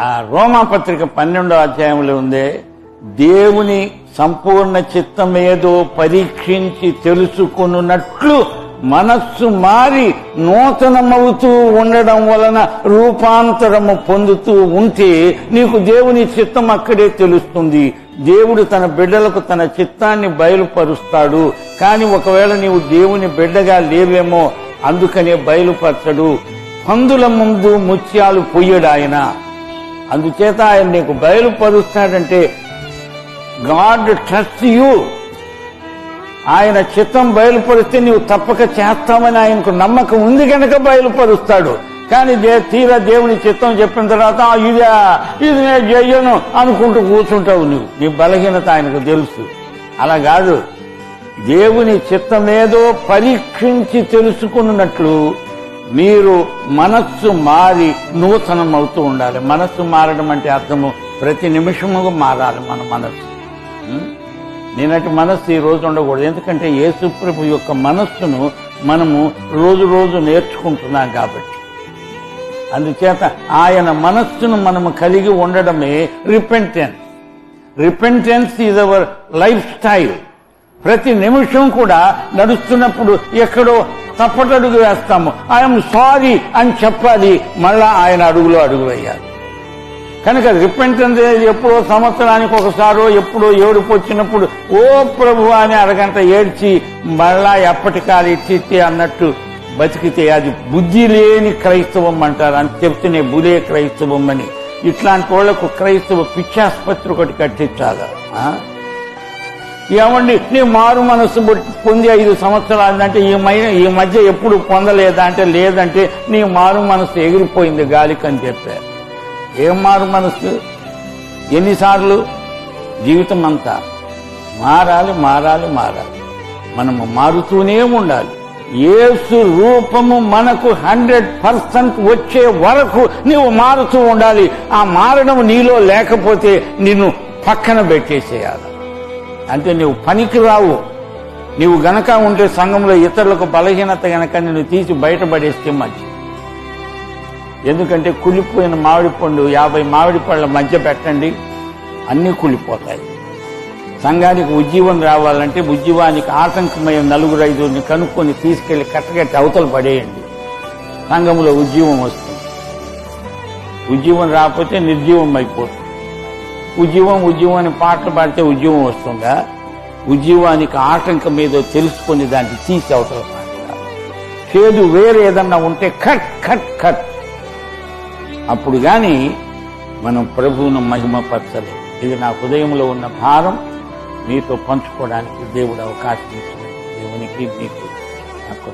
ఆ రోమాపత్రిక 12వ అధ్యాయంలో ఉందే, దేవుని సంపూర్ణ చిత్తమేదో పరీక్షించి తెలుసుకున్నట్లు మనస్సు మారి నూతనమవుతూ ఉండడం వలన రూపాంతరము పొందుతూ ఉంటే నీకు దేవుని చిత్తం అక్కడే తెలుస్తుంది. దేవుడు తన బిడ్డలకు తన చిత్తాన్ని బయలుపరుస్తాడు. కానీ ఒకవేళ నీవు దేవుని బిడ్డగా లేవేమో, అందుకనే బయలుపరచడు. పందుల ముందు ముత్యాలు పొయ్యడు ఆయన. అందుచేత ఆయన నీకు బయలుపరుస్తాడంటే గాడ్ ట్రస్ట్ యూ. ఆయన చిత్తం బయలుపరిస్తే నీవు తప్పక చేస్తామని ఆయనకు నమ్మకం ఉంది కనుక బయలుపరుస్తాడు. కానీ తీరా దేవుని చిత్తం చెప్పిన తర్వాత ఇది నేను చెయ్యను అనుకుంటూ కూర్చుంటావు. నీ బలహీనత ఆయనకు తెలుసు. అలా కాదు, దేవుని చిత్తమేదో పరీక్షించి తెలుసుకున్నట్లు మీరు మనస్సు మారి నూతనం అవుతూ ఉండాలి. మనస్సు మారడం అంటే అర్థము ప్రతి నిమిషము మారాలి మన మనస్సు. నేనటి మనస్సు ఈ రోజు ఉండకూడదు. ఎందుకంటే యేసుప్రభు యొక్క మనస్సును మనము రోజు రోజు నేర్చుకుంటున్నాం కాబట్టి. అందుచేత ఆయన మనస్సును మనము కలిగి ఉండడమే repentance. Repentance is our life style. ప్రతి నిమిషం కూడా నడుస్తున్నప్పుడు ఎక్కడో తప్పటడుగు వేస్తాము. ఐఎమ్ సారీ అని చెప్పాలి, మళ్ళా ఆయన అడుగులో అడుగు వేయాలి. కనుక రిపెంటెన్స్ ఎప్పుడో సంవత్సరానికి ఒకసారో ఎప్పుడో ఏడుపు వచ్చినప్పుడు ఓ ప్రభు అని అరగంట ఏడ్చి మళ్ళా ఎప్పటికాలు ఇచ్చి అన్నట్టు బతికితే అది బుద్ధి లేని క్రైస్తవం అంటారు. అని చెప్తేనే బులే క్రైస్తవం అని. ఇట్లాంటి వాళ్లకు క్రైస్తవ పిచ్చాసుపత్రి ఒకటి కట్టించాలి. ఏమండి నీ మారు మనస్సు పొంది 5 సంవత్సరాలు అంటే ఈ మధ్య ఎప్పుడు పొందలేదా అంటే లేదంటే నీ మారు మనస్సు ఎగిరిపోయింది గాలికి అని చెప్పారు. ఏం మారు మనస్సు? ఎన్నిసార్లు? జీవితం అంతా మారాలి మారాలి మారాలి. మనము మారుతూనే ఉండాలి. యేసు రూపము మనకు 100% వచ్చే వరకు నీవు మారుతూ ఉండాలి. ఆ మారడం నీలో లేకపోతే నిన్ను పక్కన పెట్టేసేయాలి. అంటే నువ్వు పనికి రావు. నీవు గనక ఉంటే సంఘంలో ఇతరులకు బలహీనత గనక నిన్ను తీసి బయటపడేస్తే మంచి. ఎందుకంటే కుళ్ళిపోయిన మామిడి పండు 50 మామిడి పళ్ళ మధ్య పెట్టండి, అన్నీ కుళ్ళిపోతాయి. సంఘానికి ఉజ్జీవం రావాలంటే ఉజ్జీవానికి ఆటంకమైన 4-5 కనుక్కొని తీసుకెళ్లి కట్టగట్టి అవతల పడేయండి. సంఘంలో ఉజ్జీవం వస్తుంది. ఉజ్జీవం రాకపోతే నిర్జీవం అయిపోతుంది. ఉజ్జీవం అని పాటలు పాడితే ఉజ్జీవం వస్తుందా? ఉజ్జీవానికి ఆటంకం ఏదో తెలుసుకొని దాన్ని తీసి అవతల చేదు వేరే ఏదన్నా ఉంటే కట్ కట్ కట్. అప్పుడు గాని మనం ప్రభువును మహిమపరచలేదు. ఇది నా హృదయంలో ఉన్న భారం మీతో పంచుకోవడానికి దేవుడు అవకాశం ఇచ్చినట్టు దేవునికి మీకు నాకు